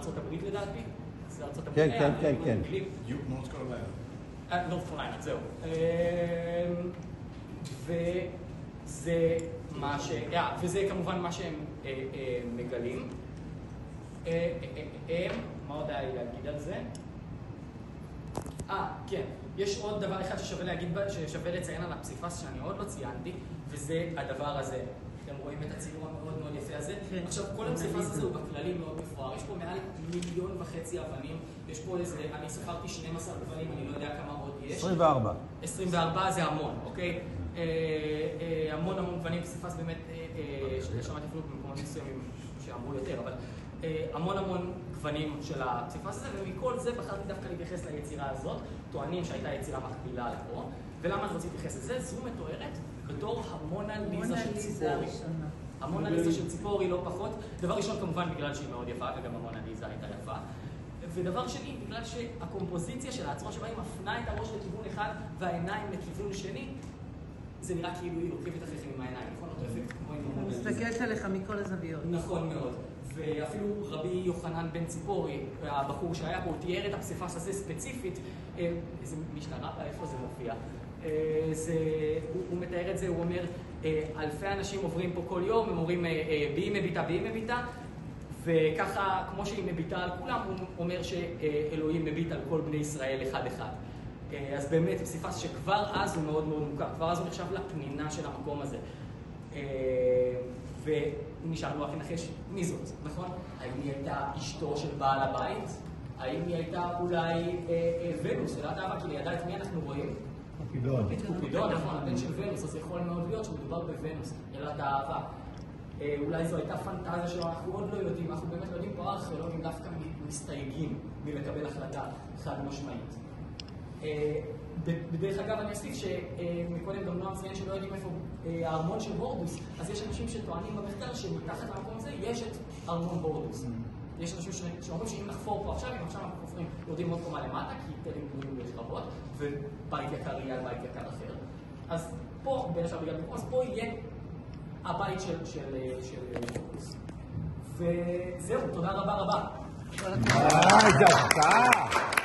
ארצות הברית לדעתי. זה ארצות כן, הברית. כן, כן. נורת קרוליינה. נורת קרוליינה, זהו. וזה כמובן מה שהם מגלים. מה עוד היה לי להגיד על זה? כן, יש עוד דבר אחד ששווה לציין על הפסיפס שאני עוד לא ציינתי, וזה הדבר הזה. אתם רואים את הציור המאוד מאוד יפה הזה. עכשיו, כל הפסיפס הזה הוא בכללי מאוד מפואר. יש פה מעל 1.5 מיליון אבנים. יש פה איזה, אני ספרתי 12 גוונים, אני לא יודע כמה עוד יש. 24. 24 זה המון, אוקיי? המון גוונים, פסיפס באמת, שמעתי אפילו במקומות מסוימים שאמרו יותר, אבל המון גוונים של הפסיפס הזה, ומכל זה בחרתי דווקא להתייחס ליצירה הזאת, טוענים שהייתה יצירה מקבילה לפה, ולמה אני רוצה להתייחס לזה? זו מתוארת בתור המונה ליזה של ציפורי. המונה ליזה של ציפורי לא פחות. דבר ראשון כמובן בגלל שהיא מאוד יפה, וגם המונה ליזה הייתה יפה. ודבר שני, בגלל שהקומפוזיציה של העצמה שבה היא מפנה את הראש לכיוון אחד והעיניים לכיוון שני, זה נראה כאילו היא עוקבת אחריכם עם העיניים, נכון? אותו אפקט כמו עם המונה ליזה. מסתכלת עליך מכל הזוויות. נכון מאוד. ואפילו רבי יוחנן בן ציפורי, הבחור שהיה פה, הוא תיאר את הפסיפס הזה ספציפית, איזה משטרה, איפה זה מופיע? הוא מתאר את זה, הוא אומר, אלפי אנשים עוברים פה כל יום, הם אומרים בי מביטה, וככה, כמו שהיא מביטה על כולם, הוא אומר שאלוהים מביט על כל בני ישראל אחד אחד. אז באמת, פסיפס שכבר אז הוא מאוד מאוד מוכר, כבר אז הוא נחשב לפנינה של המקום הזה. ונשאר לו רק לנחש מי זאת, נכון? האם היא הייתה אשתו של בעל הבית? האם היא הייתה אולי ונוס, אלת אהבה? כי לידה את מי אנחנו רואים? קופידון, נכון, הבן של ונוס, אז יכול מאוד להיות שמדובר בוונוס, אלת האהבה. אולי זו הייתה פנטזיה שלו, אנחנו עוד לא יודעים, אנחנו באמת לא יודעים, פה הארכיאולוגים דווקא מסתייגים מלקבל החלטה חד משמעית. בדרך אגב אני אוסיף שמקודם גם נועם ציין שלא יודעים איפה הארמון של בורדוס, אז יש אנשים שטוענים במחקר שמתחת למקום הזה יש את ארמון בורדוס. יש אנשים שאומרים שאם נחפור פה עכשיו, אם עכשיו אנחנו חופרים, יורדים עוד קומה למטה, כי תלים גדולים יש רבות, ובית יקר יהיה על בית יקר אחר. אז פה, בין השאר בגלל מקום, אז פה יהיה הבית של בורדוס. וזהו, תודה רבה. איזה הפתעה!